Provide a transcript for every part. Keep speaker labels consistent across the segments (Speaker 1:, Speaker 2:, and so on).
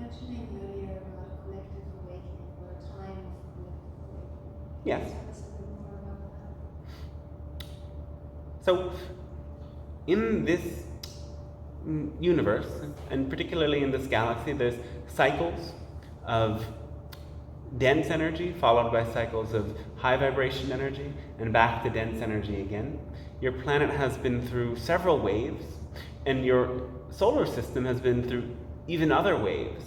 Speaker 1: mentioning earlier about collective awakening or a time of collective awakening.
Speaker 2: Yes.
Speaker 1: Can you tell us a bit more about that?
Speaker 2: So, in this universe, and particularly in this galaxy, there's cycles of dense energy followed by cycles of high vibration energy and back to dense energy again. Your planet has been through several waves, and your solar system has been through even other waves,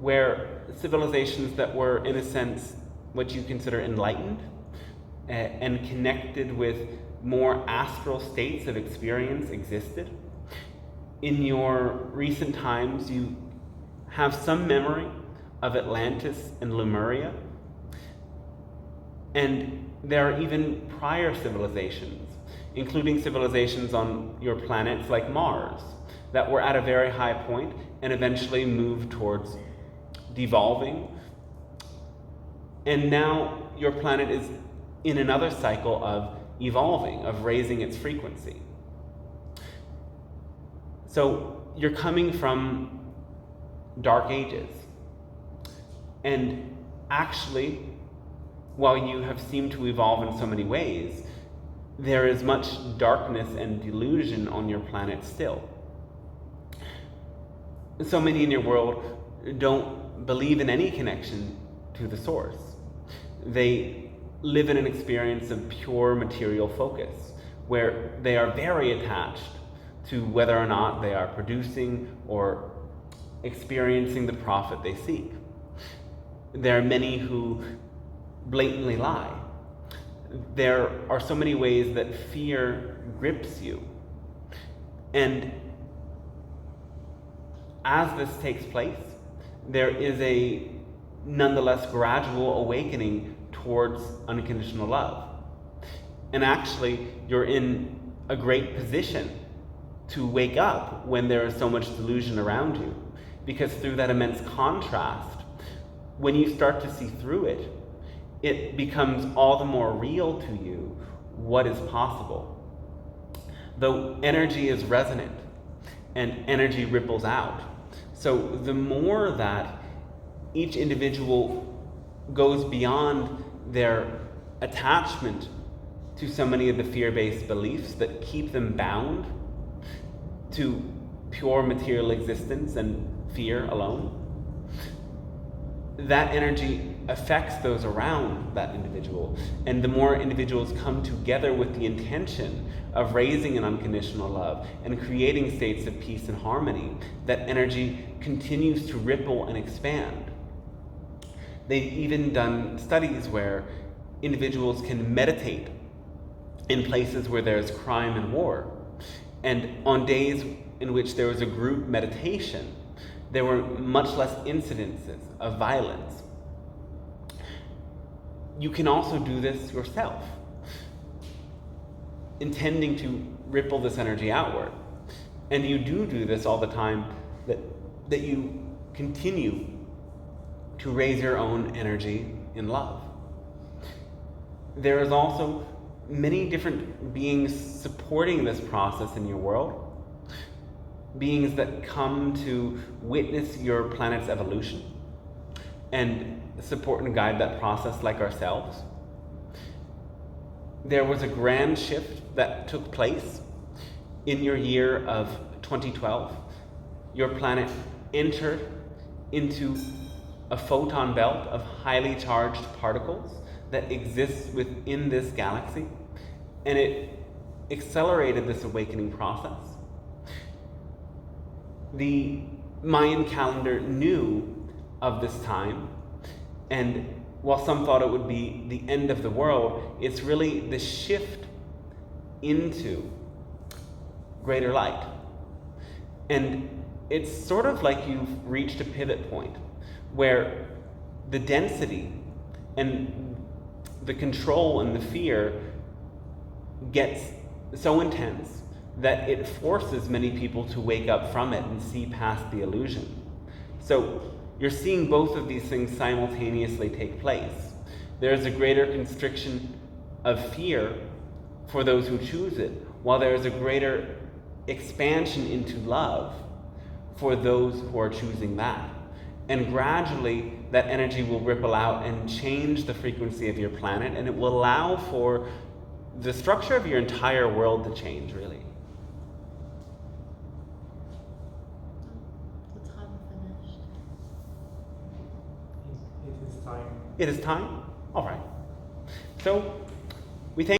Speaker 2: where civilizations that were, in a sense, what you consider enlightened and connected with more astral states of experience existed. In your recent times, you have some memory of Atlantis and Lemuria, and there are even prior civilizations, including civilizations on your planets like Mars, that were at a very high point and eventually moved towards devolving. And now your planet is in another cycle of evolving, of raising its frequency. So you're coming from dark ages. And actually, while you have seemed to evolve in so many ways, there is much darkness and delusion on your planet still. So many in your world don't believe in any connection to the source. They live in an experience of pure material focus, where they are very attached to whether or not they are producing or experiencing the profit they seek. There are many who blatantly lie. There are so many ways that fear grips you. And as this takes place, there is a nonetheless gradual awakening towards unconditional love. And actually, you're in a great position to wake up when there is so much delusion around you, because through that immense contrast, when you start to see through it, it becomes all the more real to you what is possible. Though energy is resonant and energy ripples out. So the more that each individual goes beyond their attachment to so many of the fear-based beliefs that keep them bound to pure material existence and fear alone, that energy affects those around that individual. And the more individuals come together with the intention of raising an unconditional love and creating states of peace and harmony, that energy continues to ripple and expand. They've even done studies where individuals can meditate in places where there's crime and war. And on days in which there was a group meditation, there were much less incidences of violence. You can also do this yourself, intending to ripple this energy outward. And you do this all the time, that you continue to raise your own energy in love. There is also many different beings supporting this process in your world. Beings that come to witness your planet's evolution and support and guide that process like ourselves. There was a grand shift that took place in your year of 2012. Your planet entered into a photon belt of highly charged particles that exists within this galaxy, and it accelerated this awakening process. The Mayan calendar knew of this time, and while some thought it would be the end of the world, it's really the shift into greater light. And it's sort of like you've reached a pivot point where the density and the control and the fear gets so intense that it forces many people to wake up from it and see past the illusion. So you're seeing both of these things simultaneously take place. There's a greater constriction of fear for those who choose it, while there is a greater expansion into love for those who are choosing that. And gradually, that energy will ripple out and change the frequency of your planet, and it will allow for the structure of your entire world to change, really.
Speaker 3: The time finished.
Speaker 4: It is time.
Speaker 2: It is time? All right. So